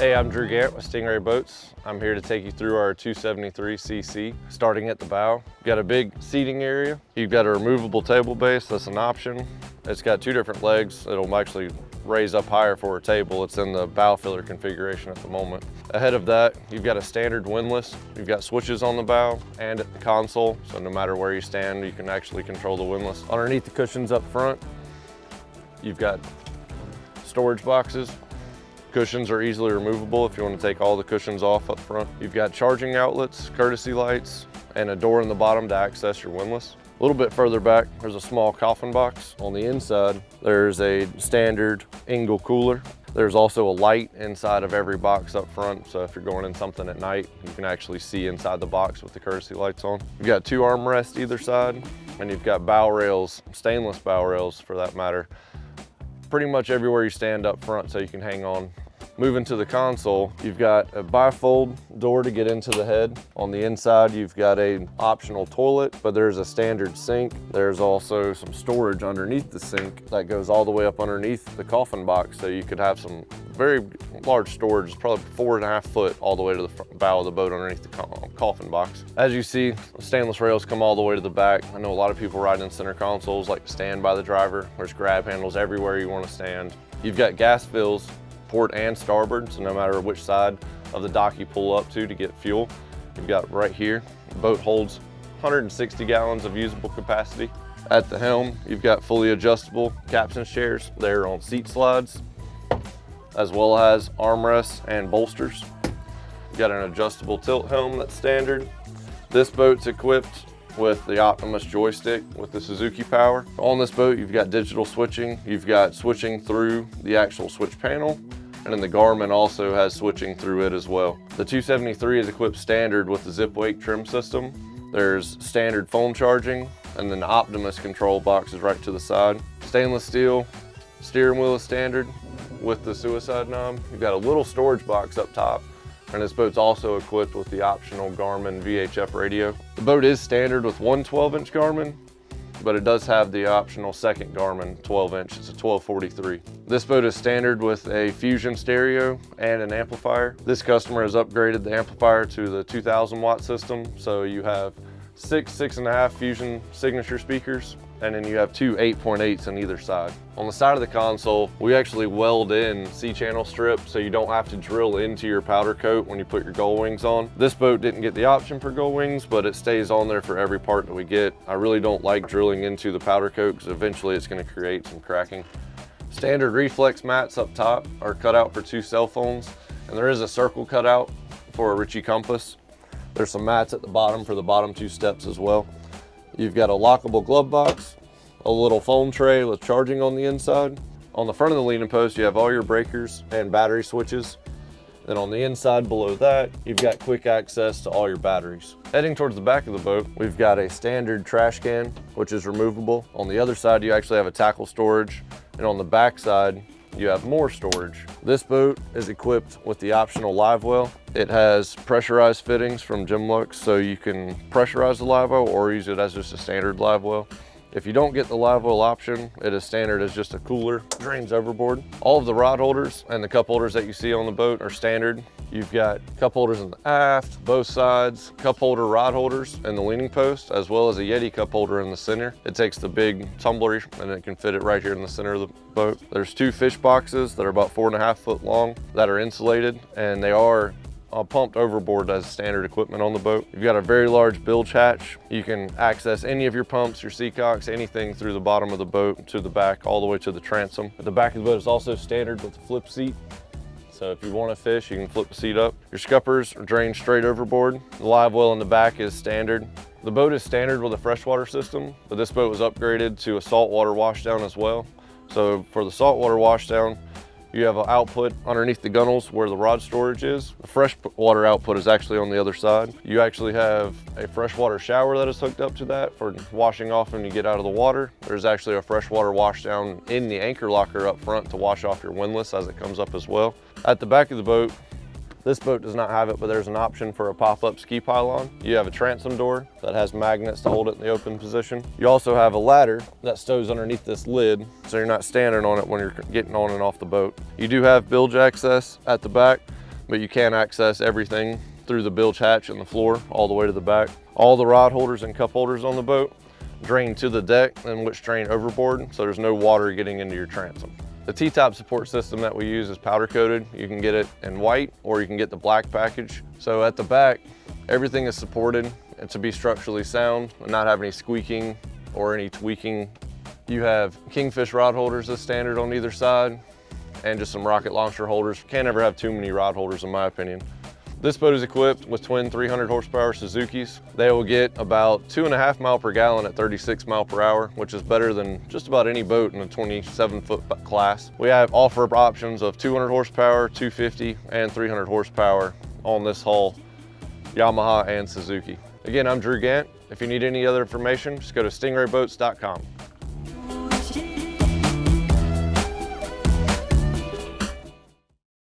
Hey, I'm Drew Gant with Stingray Boats. I'm here to take you through our 273cc, starting at the bow. You've got a big seating area. You've got a removable table base, that's an option. It's got two different legs. It'll actually raise up higher for a table. It's in the bow filler configuration at the moment. Ahead of that, you've got a standard windlass. You've got switches on the bow and at the console, so no matter where you stand, you can actually control the windlass. Underneath the cushions up front, you've got storage boxes. Cushions are easily removable if you want to take all the cushions off up front. You've got charging outlets, courtesy lights, and a door in the bottom to access your windlass. A little bit further back, there's a small coffin box. On the inside, there's a standard Engel cooler. There's also a light inside of every box up front, so if you're going in something at night, you can actually see inside the box with the courtesy lights on. You've got two armrests either side, and you've got bow rails, stainless bow rails for that matter, pretty much everywhere you stand up front so you can hang on. Moving to the console, you've got a bifold door to get into the head. On the inside, you've got an optional toilet, but there's a standard sink. There's also some storage underneath the sink that goes all the way up underneath the coffin box, so you could have some very large storage, probably 4.5 foot all the way to the bow of the boat underneath the coffin box. As you see, the stainless rails come all the way to the back. I know a lot of people riding in center consoles like to stand by the driver. There's grab handles everywhere you want to stand. You've got gas fills, port and starboard, so no matter which side of the dock you pull up to get fuel, you've got right here. The boat holds 160 gallons of usable capacity. At the helm, you've got fully adjustable captain's chairs. They're on seat slides, as well as armrests and bolsters. You've got an adjustable tilt helm that's standard. This boat's equipped with the Optimus joystick with the Suzuki power. On this boat, you've got digital switching. You've got switching through the actual switch panel, and then the Garmin also has switching through it as well. The 273 is equipped standard with the zip wake trim system. There's standard phone charging, and then the Optimus control box is right to the side. Stainless steel steering wheel is standard with the suicide knob. You've got a little storage box up top, and this boat's also equipped with the optional Garmin VHF radio. The boat is standard with one 12-inch Garmin, but it does have the optional second Garmin 12-inch. It's a 1243. This boat is standard with a Fusion stereo and an amplifier. This customer has upgraded the amplifier to the 2000 watt system, so you have 6.5 Fusion signature speakers, and then you have two 8.8s on either side. On the side of the console, we actually weld in C-channel strips so you don't have to drill into your powder coat when you put your gull wings on. This boat didn't get the option for gull wings, but it stays on there for every part that we get. I really don't like drilling into the powder coat because eventually it's going to create some cracking. Standard reflex mats up top are cut out for two cell phones, and there is a circle cut out for a Ritchie compass. There's some mats at the bottom for the bottom two steps as well. You've got a lockable glove box, a little phone tray with charging on the inside. On the front of the leaning post, you have all your breakers and battery switches. Then on the inside below that, you've got quick access to all your batteries. Heading towards the back of the boat, we've got a standard trash can, which is removable. On the other side, you actually have a tackle storage, and on the back side, you have more storage. This boat is equipped with the optional live well. It has pressurized fittings from Gemlux, so you can pressurize the live well or use it as just a standard live well. If you don't get the live well option, it is standard as just a cooler, drains overboard. All of the rod holders and the cup holders that you see on the boat are standard. You've got cup holders in the aft, both sides, cup holder rod holders in the leaning post, as well as a Yeti cup holder in the center. It takes the big tumbler and it can fit it right here in the center of the boat. There's two fish boxes that are about 4.5 foot long that are insulated, and they are pumped overboard as standard equipment on the boat. You've got a very large bilge hatch. You can access any of your pumps, your seacocks, anything through the bottom of the boat to the back, all the way to the transom. At the back of the boat is also standard with a flip seat. So if you want to fish, you can flip the seat up. Your scuppers are drained straight overboard. The live well in the back is standard. The boat is standard with a freshwater system, but this boat was upgraded to a saltwater washdown as well. So for the saltwater washdown, you have an output underneath the gunnels where the rod storage is. The freshwater output is actually on the other side. You actually have a freshwater shower that is hooked up to that for washing off when you get out of the water. There's actually a freshwater washdown in the anchor locker up front to wash off your windlass as it comes up as well. At the back of the boat, this boat does not have it, but there's an option for a pop-up ski pylon. You have a transom door that has magnets to hold it in the open position. You also have a ladder that stows underneath this lid, so you're not standing on it when you're getting on and off the boat. You do have bilge access at the back. but you can access everything through the bilge hatch and the floor all the way to the back. All the rod holders and cup holders on the boat drain to the deck and which drain overboard, so there's no water getting into your transom. The T-top support system that we use is powder coated. You can get it in white or you can get the black package. So at the back, everything is supported and to be structurally sound and not have any squeaking or any tweaking. You have Kingfish rod holders as standard on either side and just some rocket launcher holders. Can't ever have too many rod holders in my opinion. This boat is equipped with twin 300 horsepower Suzuki's. They will get about 2.5 miles per gallon at 36 miles per hour, which is better than just about any boat in a 27-foot class. We have offer options of 200 horsepower, 250, and 300 horsepower on this hull, Yamaha and Suzuki. Again, I'm Drew Gant. If you need any other information, just go to stingrayboats.com.